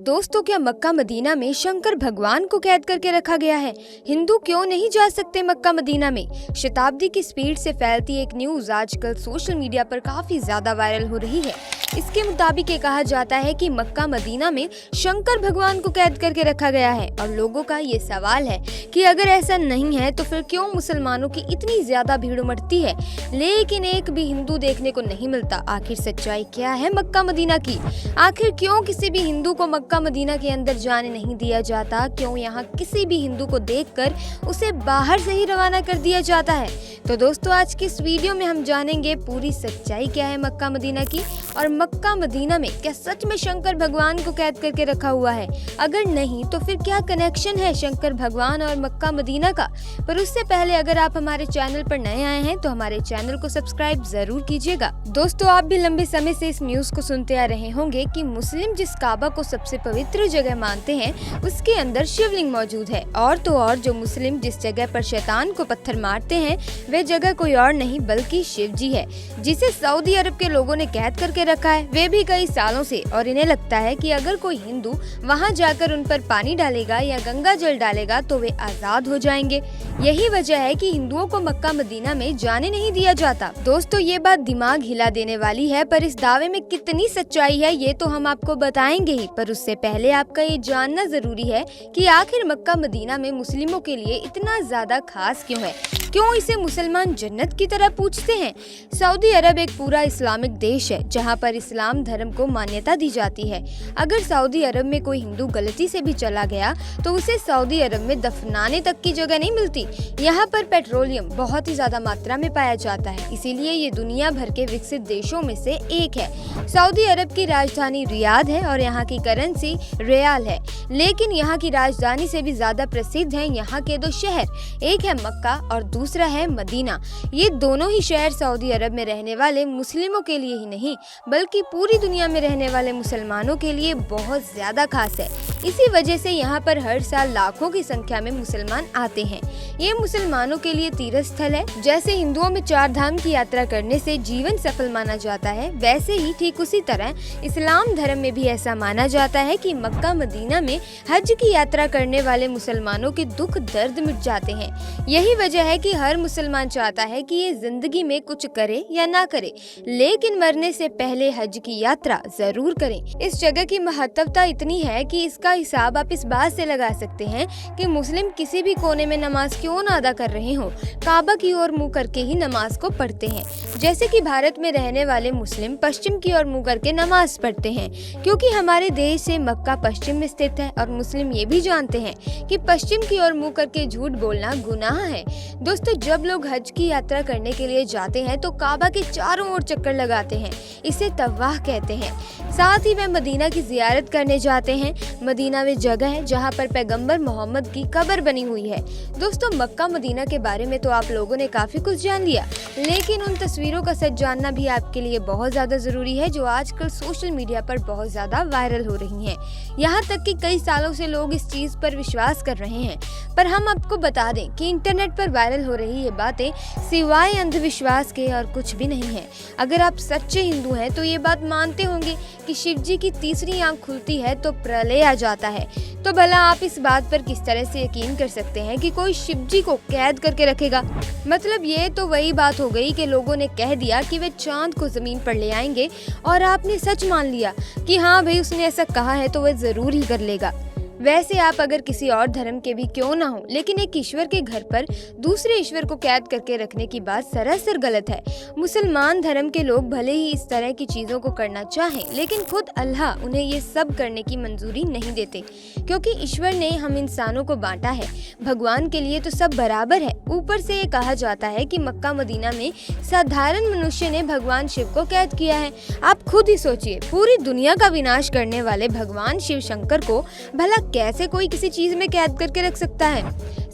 दोस्तों, क्या Mecca Medina में शंकर भगवान को कैद करके रखा गया है? हिंदू क्यों नहीं जा सकते मक्का मदीना में? शताब्दी की स्पीड से फैलती एक न्यूज आजकल सोशल मीडिया पर काफी ज्यादा वायरल हो रही है। इसके मुताबिक ये कहा जाता है कि मक्का मदीना में शंकर भगवान को कैद करके रखा गया है और लोगों का ये सवाल है कि अगर ऐसा नहीं है तो फिर क्यों मुसलमानों की इतनी ज्यादा भीड़ उमड़ती है, लेकिन एक भी हिंदू देखने को नहीं मिलता। आखिर सच्चाई क्या है मक्का मदीना की? आखिर क्यों किसी भी हिंदू को मक्का मदीना के अंदर जाने नहीं दिया जाता? क्यों यहाँ किसी भी हिंदू को देखकर उसे बाहर से ही रवाना कर दिया जाता है? तो दोस्तों, आज की इस वीडियो में हम जानेंगे पूरी सच्चाई क्या है मक्का मदीना की, और मक्का मदीना में क्या सच में शंकर भगवान को कैद करके रखा हुआ है? अगर नहीं तो फिर क्या कनेक्शन है शंकर भगवान और मक्का मदीना का? पर उससे पहले अगर आप हमारे चैनल पर नए आए हैं तो हमारे चैनल को सब्सक्राइब जरूर कीजिएगा। दोस्तों, आप भी लंबे समय से इस न्यूज को सुनते आ रहे होंगे कि मुस्लिम जिस काबा को सबसे पवित्र जगह मानते हैं उसके अंदर शिवलिंग मौजूद है, और तो और जो मुस्लिम जिस जगह पर शैतान को पत्थर मारते हैं वे जगह कोई और नहीं बल्कि शिव जी है, जिसे सऊदी अरब के लोगों ने कैद करके रखा है, वे भी कई सालों से। और इन्हें लगता है कि अगर कोई हिंदू वहां जाकर उन पर पानी डालेगा या गंगा जल डालेगा तो वे आजाद हो जाएंगे। यही वजह है कि हिंदुओं को मक्का मदीना में जाने नहीं दिया जाता। दोस्तों, ये बात दिमाग हिला देने वाली है, पर इस दावे में कितनी सच्चाई है ये तो हम आपको बताएंगे ही। पर उससे पहले आपका ये जानना जरूरी है कि आखिर मक्का मदीना में मुस्लिमों के लिए इतना ज्यादा खास क्यों है? क्यों इसे मुसलमान जन्नत की तरह पूछते हैं? सऊदी अरब एक पूरा इस्लामिक देश है जहां पर इस्लाम धर्म को मान्यता दी जाती है। अगर सऊदी अरब में कोई हिंदू गलती से भी चला गया तो उसे सऊदी अरब में दफनाने तक की जगह नहीं मिलती। यहाँ पर पेट्रोलियम बहुत ही ज्यादा मात्रा में पाया जाता है, इसीलिए ये दुनिया भर के विकसित देशों में से एक है। सऊदी अरब की राजधानी रियाद है और यहाँ की करेंसी रियाल है, लेकिन यहाँ की राजधानी से भी ज्यादा प्रसिद्ध है यहाँ के दो शहर, एक है मक्का और दूसरा है मदीना। ये दोनों ही शहर सऊदी अरब में रहने वाले मुस्लिमों के लिए ही नहीं बल्कि पूरी दुनिया में रहने वाले मुसलमानों के लिए बहुत ज्यादा खास है। इसी वजह से यहाँ पर हर साल लाखों की संख्या में मुसलमान आते हैं। ये मुसलमानों के लिए तीर्थ स्थल है। जैसे हिंदुओं में 4 धाम की यात्रा करने से जीवन सफल माना जाता है, वैसे ही ठीक उसी तरह इस्लाम धर्म में भी ऐसा माना जाता है कि मक्का मदीना में हज की यात्रा करने वाले मुसलमानों के दुख दर्द मिट जाते हैं। यही वजह है कि हर मुसलमान चाहता है कि ये जिंदगी में कुछ करे या ना करे, लेकिन मरने से पहले हज की यात्रा जरूर करें। इस जगह की महत्वता इतनी है कि इसका हिसाब आप इस बात से लगा सकते हैं कि मुस्लिम किसी भी कोने में नमाज क्यों ना अदा कर रहे हो, काबा की ओर मुंह करके ही नमाज को पढ़ते हैं। जैसे कि भारत में रहने वाले मुस्लिम पश्चिम की ओर मुंह करके नमाज पढ़ते हैं, क्योंकि हमारे देश से मक्का पश्चिम में स्थित है और मुस्लिम ये भी जानते हैं कि पश्चिम की ओर मुंह करके झूठ बोलना गुनाह है। दोस्तों, जब लोग हज की यात्रा करने के लिए जाते हैं तो काबा के चारों ओर चक्कर लगाते हैं, इसे तवाफ कहते हैं। साथ ही वे मदीना की जियारत करने जाते हैं। मदीना वे जगह है जहां पर पैगंबर मोहम्मद की कब्र बनी हुई है। दोस्तों, मक्का मदीना के बारे में तो आप लोगों ने काफी कुछ जान लिया, लेकिन उन तस्वीरों का सच जानना भी आपके लिए बहुत ज्यादा जरूरी है जो आजकल सोशल मीडिया पर बहुत ज्यादा वायरल हो रही हैं। यहाँ तक कि कई सालों से लोग इस चीज पर विश्वास कर रहे हैं, पर हम आपको बता दें कि इंटरनेट पर वायरल हो रही ये बातें सिवाय अंधविश्वास के और कुछ भी नहीं है। अगर आप सच्चे हिंदू हैं तो ये बात मानते होंगे कि शिव जी की तीसरी आंख खुलती है तो प्रलय आ जाता है। तो भला आप इस बात पर किस तरह से यकीन कर सकते हैं कि कोई शिव जी को कैद करके रखेगा? मतलब ये तो वही बात हो गई कि लोगों ने कह दिया कि वे चांद को जमीन पर ले आएंगे और आपने सच मान लिया कि हाँ भाई उसने ऐसा कहा है तो वह जरूर ही कर लेगा। वैसे आप अगर किसी और धर्म के भी क्यों ना हो, लेकिन एक ईश्वर के घर पर दूसरे ईश्वर को कैद करके रखने की बात सरासर गलत है। मुसलमान धर्म के लोग भले ही इस तरह की चीजों को करना चाहें, लेकिन खुद अल्लाह उन्हें ये सब करने की मंजूरी नहीं देते, क्योंकि ईश्वर ने हम इंसानों को बांटा है। भगवान के लिए तो सब बराबर है। ऊपर से ये कहा जाता है कि मक्का मदीना में साधारण मनुष्य ने भगवान शिव को कैद किया है। आप खुद ही सोचिए, पूरी दुनिया का विनाश करने वाले भगवान शिव शंकर को भला कैसे कोई किसी चीज में कैद करके रख सकता है?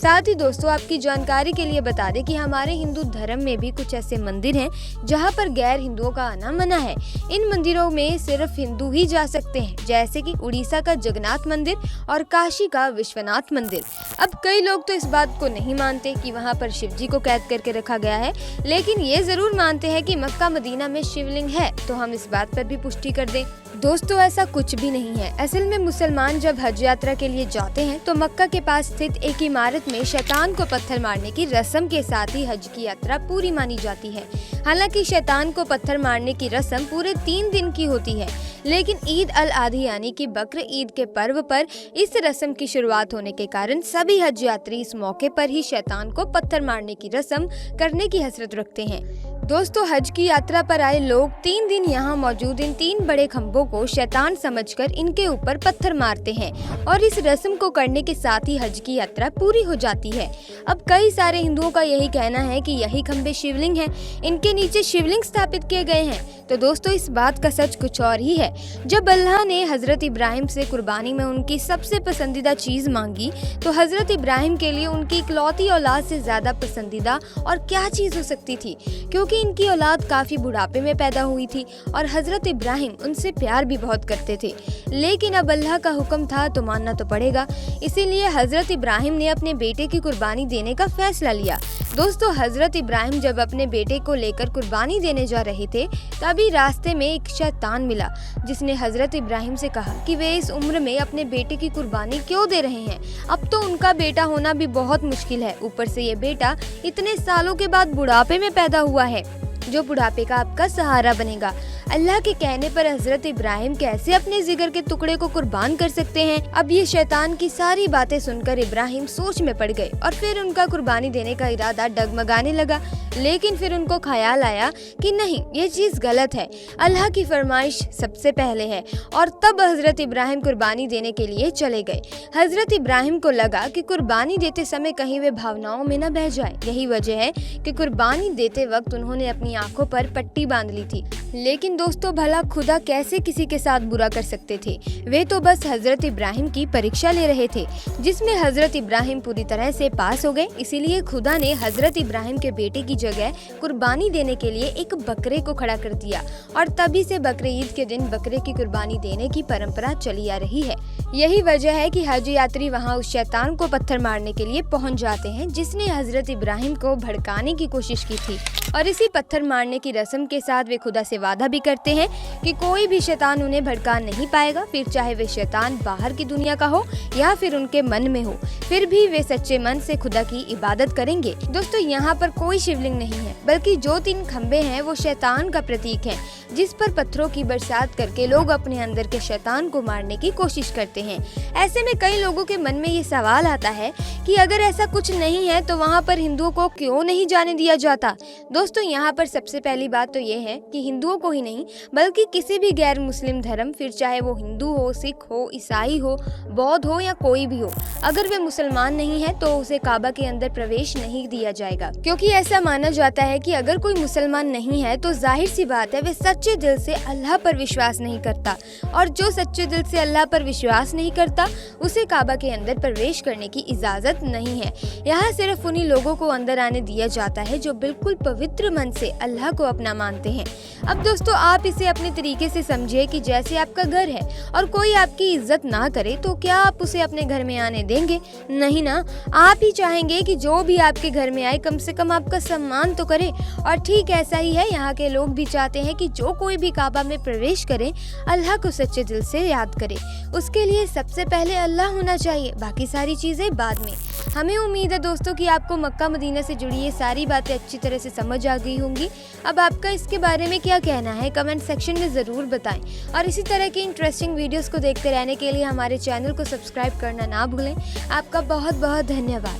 साथ ही दोस्तों आपकी जानकारी के लिए बता दें कि हमारे हिंदू धर्म में भी कुछ ऐसे मंदिर हैं जहां पर गैर हिंदुओं का आना मना है। इन मंदिरों में सिर्फ हिंदू ही जा सकते हैं, जैसे कि उड़ीसा का जगन्नाथ मंदिर और काशी का विश्वनाथ मंदिर। अब कई लोग तो इस बात को नहीं मानते कि वहां पर शिव जी को कैद करके रखा गया है, लेकिन ये जरूर मानते हैं कि मक्का मदीना में शिवलिंग है। तो हम इस बात पर भी पुष्टि कर दें, दोस्तों ऐसा कुछ भी नहीं है। असल में मुसलमान जब हज यात्रा के लिए जाते हैं तो मक्का के पास स्थित एक इमारत में शैतान को पत्थर मारने की रस्म के साथ ही हज की यात्रा पूरी मानी जाती है। हालांकि शैतान को पत्थर मारने की रस्म पूरे 3 दिन की होती है, लेकिन ईद अल आधी यानी कि बकर ईद के पर्व पर इस रस्म की शुरुआत होने के कारण सभी हज यात्री इस मौके पर ही शैतान को पत्थर मारने की रस्म करने की हसरत रखते हैं। दोस्तों हज की यात्रा पर आए लोग 3 दिन यहाँ मौजूद इन 3 बड़े खम्भों को शैतान समझकर इनके ऊपर पत्थर मारते हैं और इस रस्म को करने के साथ ही हज की यात्रा पूरी हो जाती है। अब कई सारे हिंदुओं का यही कहना है कि यही खम्भे शिवलिंग हैं, इनके नीचे शिवलिंग स्थापित किए गए हैं। तो दोस्तों इस बात का सच कुछ और ही है। जब अल्लाह ने हजरत इब्राहिम से कुर्बानी में उनकी सबसे पसंदीदा चीज मांगी तो हजरत इब्राहिम के लिए उनकी इकलौती औलाद से ज्यादा पसंदीदा और क्या चीज हो सकती थी, क्योंकि इनकी औलाद काफी बुढ़ापे में पैदा हुई थी और हजरत इब्राहिम उनसे प्यार भी बहुत करते थे। लेकिन अब अल्लाह का हुक्म था तो मानना तो पड़ेगा, इसीलिए हजरत इब्राहिम ने अपने बेटे की कुर्बानी देने का फैसला लिया। दोस्तों हजरत इब्राहिम जब अपने बेटे को लेकर कुर्बानी देने जा रहे थे तभी रास्ते में एक शैतान मिला, जिसने हजरत इब्राहिम से कहा कि वे इस उम्र में अपने बेटे की कुर्बानी क्यों दे रहे हैं। अब तो उनका बेटा होना भी बहुत मुश्किल है, ऊपर से ये बेटा इतने सालों के बाद बुढ़ापे में पैदा हुआ है जो बुढ़ापे का आपका सहारा बनेगा। अल्लाह के कहने पर हजरत इब्राहिम कैसे अपने जिगर के टुकड़े को कुर्बान कर सकते हैं। अब ये शैतान की सारी बातें सुनकर इब्राहिम सोच में पड़ गए और फिर उनका कुर्बानी देने का इरादा डगमगाने लगा। लेकिन फिर उनको ख्याल आया कि नहीं, ये चीज गलत है, अल्लाह की फरमाइश सबसे पहले है। और तब हजरत इब्राहिम कुर्बानी देने के लिए चले गए। हजरत इब्राहिम को लगा कि कुर्बानी देते समय कहीं वे भावनाओं में न बह जाए। यही वजह है कि कुर्बानी देते वक्त उन्होंने अपनी आंखों पर पट्टी बांध ली थी। लेकिन दोस्तों भला खुदा कैसे किसी के साथ बुरा कर सकते थे। वे तो बस हजरत इब्राहिम की परीक्षा ले रहे थे, जिसमें हजरत इब्राहिम पूरी तरह से पास हो गए। इसीलिए खुदा ने हजरत इब्राहिम के बेटे की जगह कुर्बानी देने के लिए एक बकरे को खड़ा कर दिया और तभी से बकरे ईद के दिन बकरे की कुर्बानी देने की परंपरा चली आ रही है। यही वजह है कि हज यात्री वहां उस शैतान को पत्थर मारने के लिए पहुंच जाते हैं जिसने हजरत इब्राहिम को भड़काने की कोशिश की थी। और इसी पत्थर मारने की रस्म के साथ वे खुदा से वादा भी करते हैं कि कोई भी शैतान उन्हें भड़का नहीं पाएगा, फिर चाहे वे शैतान बाहर की दुनिया का हो या फिर उनके मन में हो, फिर भी वे सच्चे मन से खुदा की इबादत करेंगे। दोस्तों यहाँ पर कोई शिवलिंग नहीं है, बल्कि जो 3 खंबे हैं वो शैतान का प्रतीक है, जिस पर पत्थरों की बरसात करके लोग अपने अंदर के शैतान को मारने की कोशिश करते हैं। ऐसे में कई लोगों के मन में ये सवाल आता है कि अगर ऐसा कुछ नहीं है तो वहाँ पर हिंदुओं को क्यों नहीं जाने दिया जाता। दोस्तों यहाँ पर सबसे पहली बात तो ये है कि हिंदुओं को ही नहीं बल्कि किसी भी गैर मुस्लिम धर्म, फिर चाहे वो हिंदू हो, सिख हो, ईसाई हो, बौद्ध हो या कोई भी हो, अगर वे मुसलमान नहीं है तो उसे काबा के अंदर प्रवेश नहीं दिया जाएगा। क्योंकि ऐसा माना जाता है कि अगर कोई मुसलमान नहीं है तो जाहिर सी बात है वे सच्चे दिल से अल्लाह पर विश्वास नहीं करता, और जो सच्चे दिल से अल्लाह पर विश्वास नहीं करता उसे काबा के अंदर प्रवेश करने की इजाजत नहीं है। यहाँ सिर्फ उन्हीं लोगों को अंदर आने दिया जाता है जो बिल्कुल पवित्र मन से अल्लाह को अपना मानते हैं। अब दोस्तों आप इसे अपने तरीके से समझिए कि जैसे आपका घर है और कोई आपकी इज्जत ना करे तो क्या आप उसे अपने घर में आने देंगे? नहीं ना, आप ही चाहेंगे कि जो भी आपके घर में आए कम से कम आपका सम्मान तो करे। और ठीक ऐसा ही है, यहाँ के लोग भी चाहते हैं कि जो कोई भी काबा में प्रवेश करे अल्लाह को सच्चे दिल से याद करे। उसके लिए सबसे पहले अल्लाह होना चाहिए, बाकी सारी चीजें बाद में। हमें उम्मीद है दोस्तों कि आपको मक्का मदीना से जुड़ी ये सारी बातें अच्छी तरह से समझ आ गई होंगी। अब आपका इसके बारे में क्या कहना है कमेंट सेक्शन में ज़रूर बताएं, और इसी तरह की इंटरेस्टिंग वीडियोस को देखते रहने के लिए हमारे चैनल को सब्सक्राइब करना ना भूलें। आपका बहुत बहुत धन्यवाद।